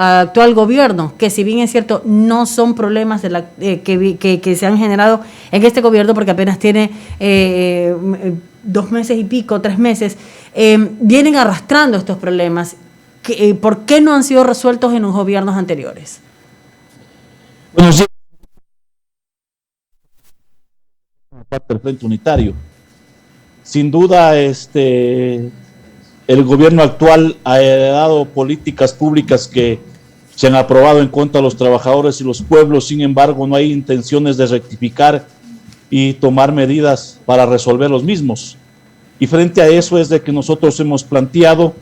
actual gobierno, que si bien es cierto, no son problemas que se han generado en este gobierno, porque apenas tiene 2 meses y pico, 3 meses, vienen arrastrando estos problemas. ¿Por qué no han sido resueltos en los gobiernos anteriores? Bueno, sí, parte del Frente Unitario. Sin duda, el gobierno actual ha heredado políticas públicas que se han aprobado en contra de los trabajadores y los pueblos. Sin embargo, no hay intenciones de rectificar y tomar medidas para resolver los mismos. Y frente a eso es de que nosotros hemos planteado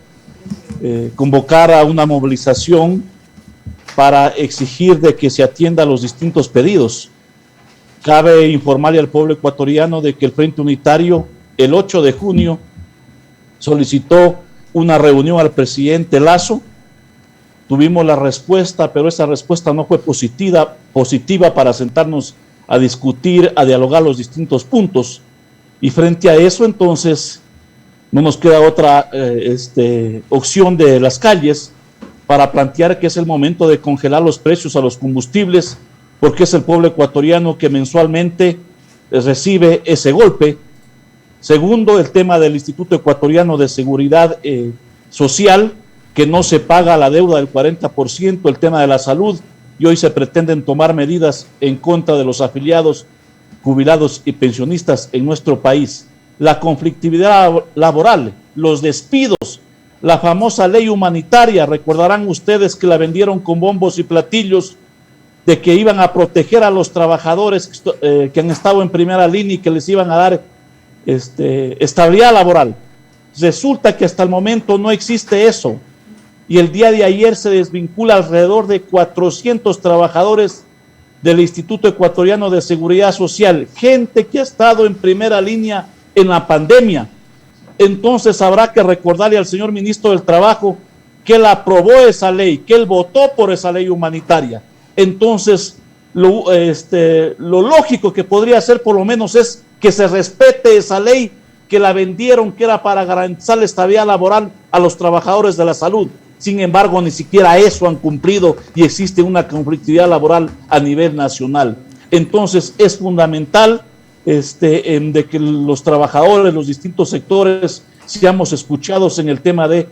convocar a una movilización para exigir de que se atienda a los distintos pedidos. Cabe informarle al pueblo ecuatoriano de que el Frente Unitario el 8 de junio solicitó una reunión al presidente Lasso. Tuvimos la respuesta, pero esa respuesta no fue positiva para sentarnos a discutir, a dialogar los distintos puntos. Y frente a eso, entonces, no nos queda otra opción de las calles para plantear que es el momento de congelar los precios a los combustibles, porque es el pueblo ecuatoriano que mensualmente recibe ese golpe. Segundo, el tema del Instituto Ecuatoriano de Seguridad Social, que no se paga la deuda del 40%, el tema de la salud, y hoy se pretenden tomar medidas en contra de los afiliados, jubilados y pensionistas en nuestro país. La conflictividad laboral, los despidos, la famosa ley humanitaria, recordarán ustedes que la vendieron con bombos y platillos, de que iban a proteger a los trabajadores que han estado en primera línea y que les iban a dar estabilidad laboral. Resulta que hasta el momento no existe eso. Y el día de ayer se desvincula alrededor de 400 trabajadores del Instituto Ecuatoriano de Seguridad Social, gente que ha estado en primera línea en la pandemia. Entonces habrá que recordarle al señor ministro del Trabajo que él aprobó esa ley, que él votó por esa ley humanitaria. Entonces, lo lógico que podría ser por lo menos es que se respete esa ley que la vendieron, que era para garantizar la estabilidad laboral a los trabajadores de la salud. Sin embargo, ni siquiera eso han cumplido y existe una conflictividad laboral a nivel nacional. Entonces, es fundamental de que los trabajadores, los distintos sectores, seamos escuchados en el tema de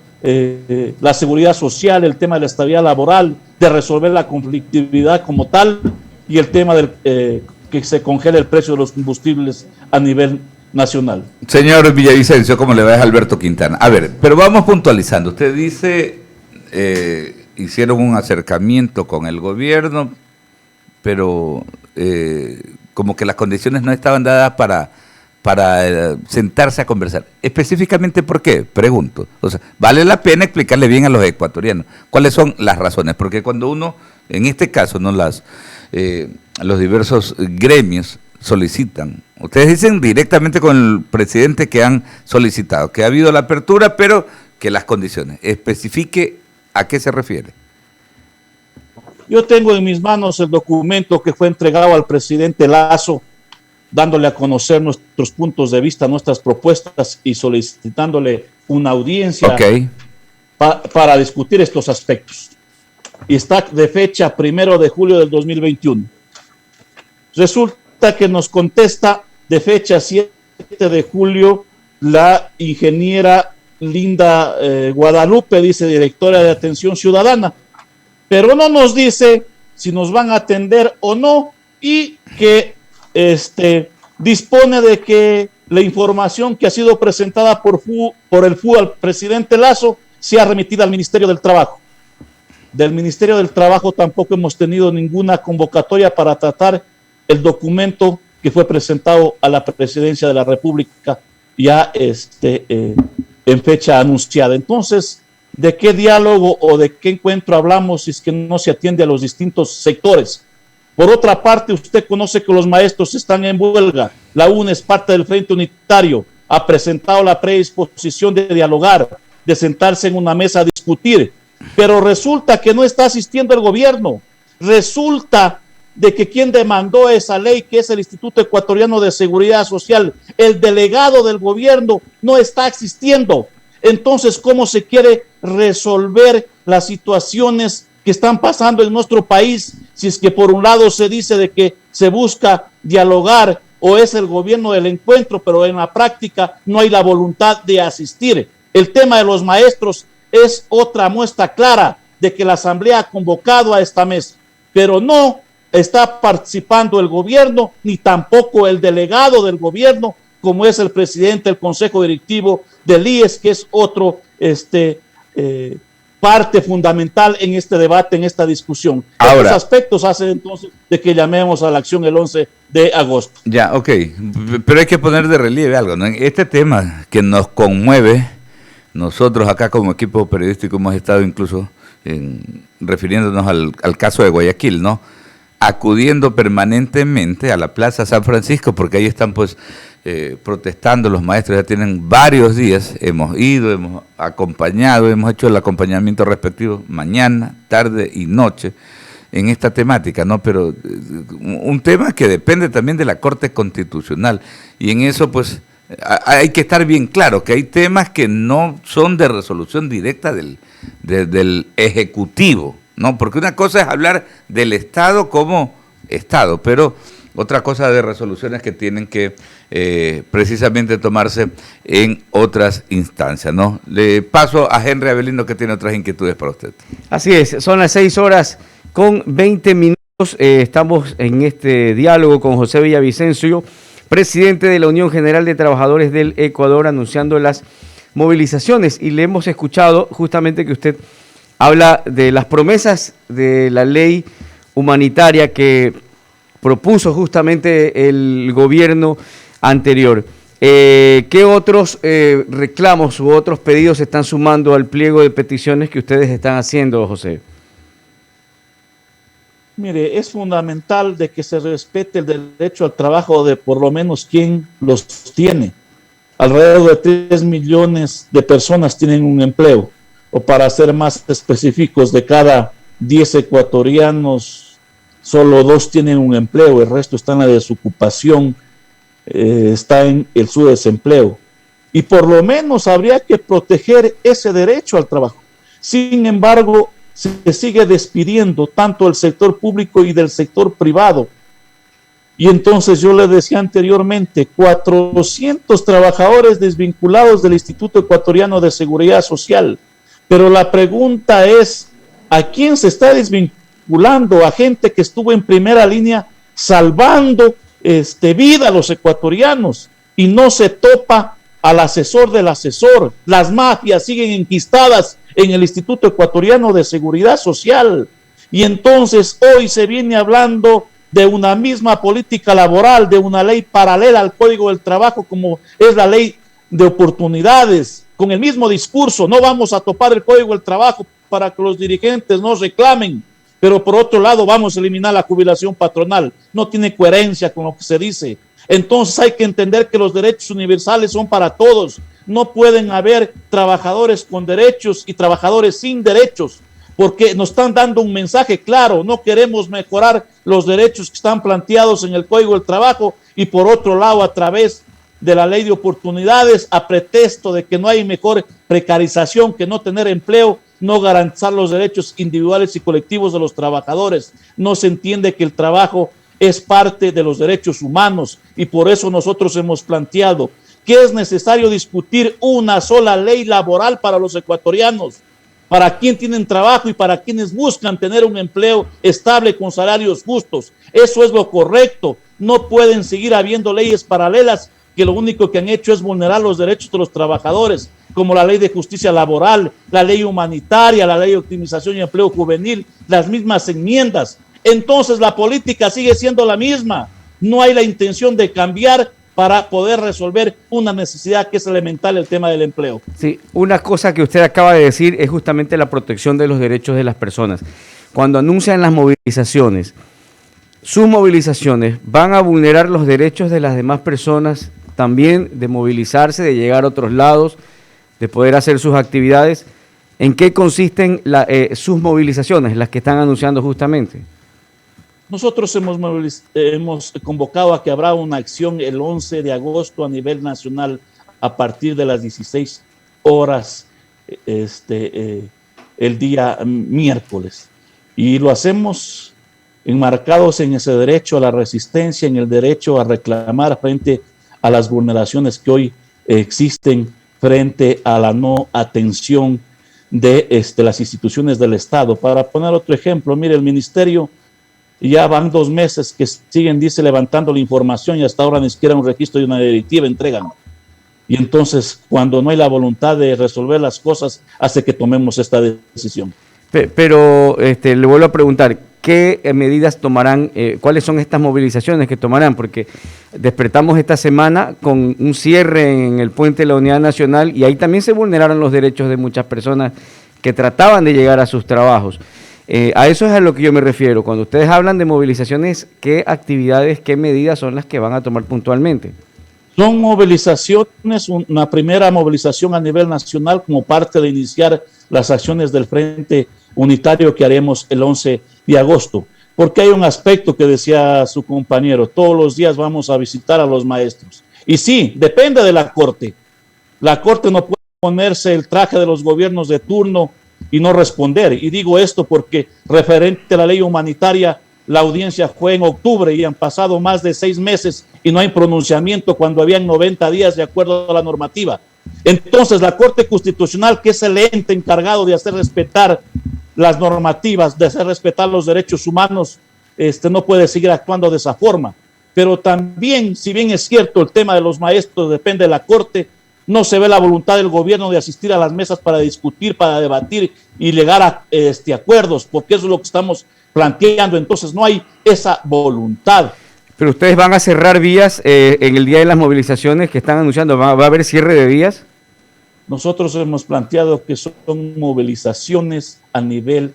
la seguridad social, el tema de la estabilidad laboral, de resolver la conflictividad como tal y el tema del que se congele el precio de los combustibles a nivel nacional. Señor Villavicencio, ¿cómo le va? Es Alberto Quintana. A ver, pero vamos puntualizando. Usted dice, hicieron un acercamiento con el gobierno, pero como que las condiciones no estaban dadas para sentarse a conversar. ¿Específicamente por qué? Pregunto. O sea, vale la pena explicarle bien a los ecuatorianos cuáles son las razones, porque cuando uno, en este caso, no los diversos gremios solicitan, ustedes dicen directamente con el presidente que han solicitado, que ha habido la apertura, pero que las condiciones. Especifique a qué se refiere. Yo tengo en mis manos el documento que fue entregado al presidente Lasso, dándole a conocer nuestros puntos de vista, nuestras propuestas y solicitándole una audiencia para discutir estos aspectos. Y está de fecha 1 de julio del 2021. Resulta que nos contesta de fecha 7 de julio la ingeniera Linda Guadalupe, dice directora de Atención Ciudadana, pero no nos dice si nos van a atender o no y que dispone de que la información que ha sido presentada por el FU al presidente Lasso sea remitida al Ministerio del Trabajo. Del Ministerio del Trabajo tampoco hemos tenido ninguna convocatoria para tratar el documento que fue presentado a la Presidencia de la República ya en fecha anunciada. Entonces, ¿de qué diálogo o de qué encuentro hablamos si es que no se atiende a los distintos sectores? Por otra parte, usted conoce que los maestros están en huelga. La UNE es parte del Frente Unitario. Ha presentado la predisposición de dialogar, de sentarse en una mesa a discutir. Pero resulta que no está asistiendo el gobierno. Resulta de que quien demandó esa ley, que es el Instituto Ecuatoriano de Seguridad Social, el delegado del gobierno, no está asistiendo. Entonces, ¿cómo se quiere resolver las situaciones que están pasando en nuestro país, si es que por un lado se dice de que se busca dialogar o es el gobierno del encuentro, pero en la práctica no hay la voluntad de asistir. El tema de los maestros es otra muestra clara de que la Asamblea ha convocado a esta mesa, pero no está participando el gobierno, ni tampoco el delegado del gobierno, como es el presidente del Consejo Directivo del IES, que es otro parte fundamental en este debate, en esta discusión. Ahora, estos aspectos hacen entonces de que llamemos a la acción el 11 de agosto. Ya, ok, pero hay que poner de relieve algo, ¿no? Este tema que nos conmueve, nosotros acá como equipo periodístico hemos estado incluso refiriéndonos al caso de Guayaquil, ¿no? Acudiendo permanentemente a la Plaza San Francisco, porque ahí están pues protestando los maestros, ya tienen varios días, hemos ido, hemos acompañado, hemos hecho el acompañamiento respectivo mañana, tarde y noche en esta temática, ¿no? Pero un tema que depende también de la Corte Constitucional, y en eso pues hay que estar bien claro que hay temas que no son de resolución directa del Ejecutivo, ¿no? Porque una cosa es hablar del Estado como Estado, pero otra cosa de resoluciones que tienen que precisamente tomarse en otras instancias, ¿no? Le paso a Henry Avelino, que tiene otras inquietudes para usted. Así es, son las 6:20. Estamos en este diálogo con José Villavicencio, presidente de la Unión General de Trabajadores del Ecuador, anunciando las movilizaciones, y le hemos escuchado justamente que usted habla de las promesas de la ley humanitaria que propuso justamente el gobierno anterior. ¿Qué otros reclamos u otros pedidos se están sumando al pliego de peticiones que ustedes están haciendo, José? Mire, es fundamental de que se respete el derecho al trabajo de por lo menos quien los tiene. Alrededor de 3 millones de personas tienen un empleo, o para ser más específicos, de cada 10 ecuatorianos, solo 2 tienen un empleo, el resto está en la desocupación, está en el subdesempleo. Y por lo menos habría que proteger ese derecho al trabajo. Sin embargo, se sigue despidiendo tanto el sector público y del sector privado. Y entonces yo le decía anteriormente, 400 trabajadores desvinculados del Instituto Ecuatoriano de Seguridad Social. Pero la pregunta es, ¿a quién se está desvinculando? A gente que estuvo en primera línea salvando vida a los ecuatorianos, y no se topa al asesor del asesor. Las mafias siguen enquistadas en el Instituto Ecuatoriano de Seguridad Social. Y entonces hoy se viene hablando de una misma política laboral, de una ley paralela al Código del Trabajo, como es la ley de oportunidades, con el mismo discurso: no vamos a topar el Código del Trabajo para que los dirigentes no reclamen, pero por otro lado vamos a eliminar la jubilación patronal. No tiene coherencia con lo que se dice. Entonces hay que entender que los derechos universales son para todos. No pueden haber trabajadores con derechos y trabajadores sin derechos, porque nos están dando un mensaje claro: no queremos mejorar los derechos que están planteados en el Código del Trabajo, y por otro lado, a través de la ley de oportunidades, a pretexto de que no hay mejor precarización que no tener empleo, no garantizar los derechos individuales y colectivos de los trabajadores. No se entiende que el trabajo es parte de los derechos humanos, y por eso nosotros hemos planteado que es necesario discutir una sola ley laboral para los ecuatorianos, para quienes tienen trabajo y para quienes buscan tener un empleo estable con salarios justos. Eso es lo correcto. No pueden seguir habiendo leyes paralelas que lo único que han hecho es vulnerar los derechos de los trabajadores, como la ley de justicia laboral, la ley humanitaria, la ley de optimización y empleo juvenil, las mismas enmiendas. Entonces la política sigue siendo la misma. No hay la intención de cambiar para poder resolver una necesidad que es elemental, el tema del empleo. Sí, una cosa que usted acaba de decir es justamente la protección de los derechos de las personas. Cuando anuncian las movilizaciones, sus movilizaciones van a vulnerar los derechos de las demás personas también, de movilizarse, de llegar a otros lados, de poder hacer sus actividades. ¿En qué consisten sus movilizaciones, las que están anunciando justamente? Nosotros hemos convocado a que habrá una acción el 11 de agosto a nivel nacional a partir de las 16 horas el día miércoles. Y lo hacemos enmarcados en ese derecho a la resistencia, en el derecho a reclamar frente a las vulneraciones que hoy existen, frente a la no atención de las instituciones del Estado. Para poner otro ejemplo, mire, el ministerio ya van 2 meses que siguen, dice, levantando la información y hasta ahora ni siquiera un registro de una directiva entregan. Y entonces, cuando no hay la voluntad de resolver las cosas, hace que tomemos esta decisión. Pero le vuelvo a preguntar, ¿qué medidas tomarán? ¿Cuáles son estas movilizaciones que tomarán? Porque despertamos esta semana con un cierre en el puente de la Unidad Nacional y ahí también se vulneraron los derechos de muchas personas que trataban de llegar a sus trabajos. A eso es a lo que yo me refiero. Cuando ustedes hablan de movilizaciones, ¿qué actividades, qué medidas son las que van a tomar puntualmente? Son movilizaciones, una primera movilización a nivel nacional como parte de iniciar las acciones del Frente Unitario que haremos el 11 de agosto. Porque hay un aspecto que decía su compañero, todos los días vamos a visitar a los maestros. Y sí, depende de la Corte. La Corte no puede ponerse el traje de los gobiernos de turno y no responder. Y digo esto porque referente a la ley humanitaria, la audiencia fue en octubre y han pasado más de 6 meses y no hay pronunciamiento cuando habían 90 días de acuerdo a la normativa. Entonces la Corte Constitucional, que es el ente encargado de hacer respetar las normativas, de hacer respetar los derechos humanos, no puede seguir actuando de esa forma. Pero también, si bien es cierto, el tema de los maestros depende de la Corte, no se ve la voluntad del gobierno de asistir a las mesas para discutir, para debatir y llegar a acuerdos, porque eso es lo que estamos planteando. Entonces no hay esa voluntad. Pero ustedes van a cerrar vías en el día de las movilizaciones que están anunciando. ¿Va a haber cierre de vías? Nosotros hemos planteado que son movilizaciones a nivel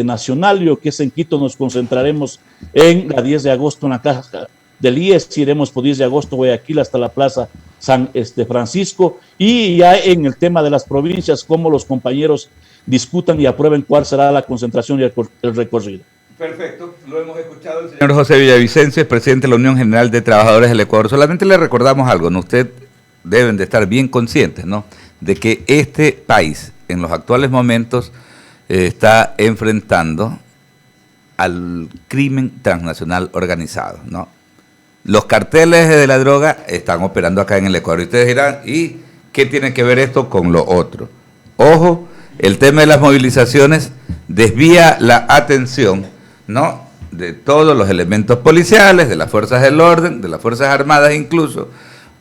nacional. Yo que es en Quito nos concentraremos en la 10 de agosto en la Caja del IES, iremos por 10 de agosto Guayaquil hasta la Plaza San Francisco, y ya en el tema de las provincias, cómo los compañeros discutan y aprueben cuál será la concentración y el recorrido. Perfecto, lo hemos escuchado. El señor José Villavicencio es presidente de la Unión General de Trabajadores del Ecuador. Solamente le recordamos algo, ¿no? Usted deben de estar bien conscientes, ¿no?, de que este país en los actuales momentos está enfrentando al crimen transnacional organizado, ¿no? Los carteles de la droga están operando acá en el Ecuador. Y ustedes dirán, ¿y qué tiene que ver esto con lo otro? Ojo, el tema de las movilizaciones desvía la atención, ¿no?, de todos los elementos policiales, de las fuerzas del orden, de las fuerzas armadas incluso,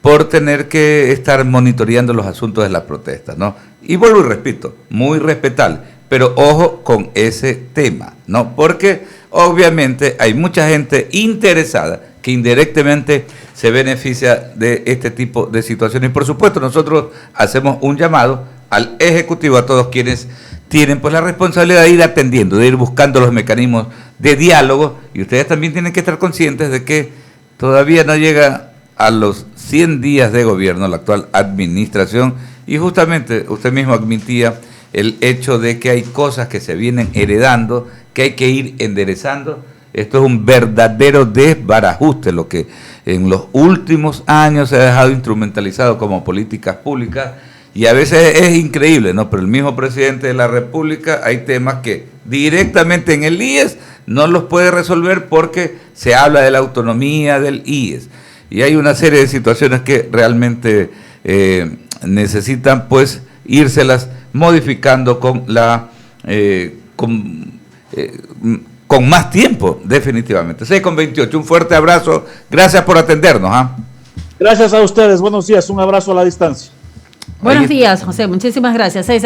por tener que estar monitoreando los asuntos de las protestas, ¿no? Y vuelvo y repito, muy respetable, pero ojo con ese tema, ¿no? Porque obviamente hay mucha gente interesada que indirectamente se beneficia de este tipo de situaciones. Y por supuesto nosotros hacemos un llamado al Ejecutivo, a todos quienes tienen pues la responsabilidad de ir atendiendo, de ir buscando los mecanismos de diálogo, y ustedes también tienen que estar conscientes de que todavía no llega a los 100 días de gobierno la actual administración, y justamente usted mismo admitía el hecho de que hay cosas que se vienen heredando, que hay que ir enderezando. Esto es un verdadero desbarajuste, lo que en los últimos años se ha dejado instrumentalizado como políticas públicas, y a veces es increíble, ¿no? Pero el mismo presidente de la República, hay temas que directamente en el IES no los puede resolver porque se habla de la autonomía del IES. Y hay una serie de situaciones que realmente necesitan pues írselas modificando con la con más tiempo, definitivamente. 6:28, un fuerte abrazo, gracias por atendernos. Gracias a ustedes, buenos días, un abrazo a la distancia. Buenos días, José, muchísimas gracias.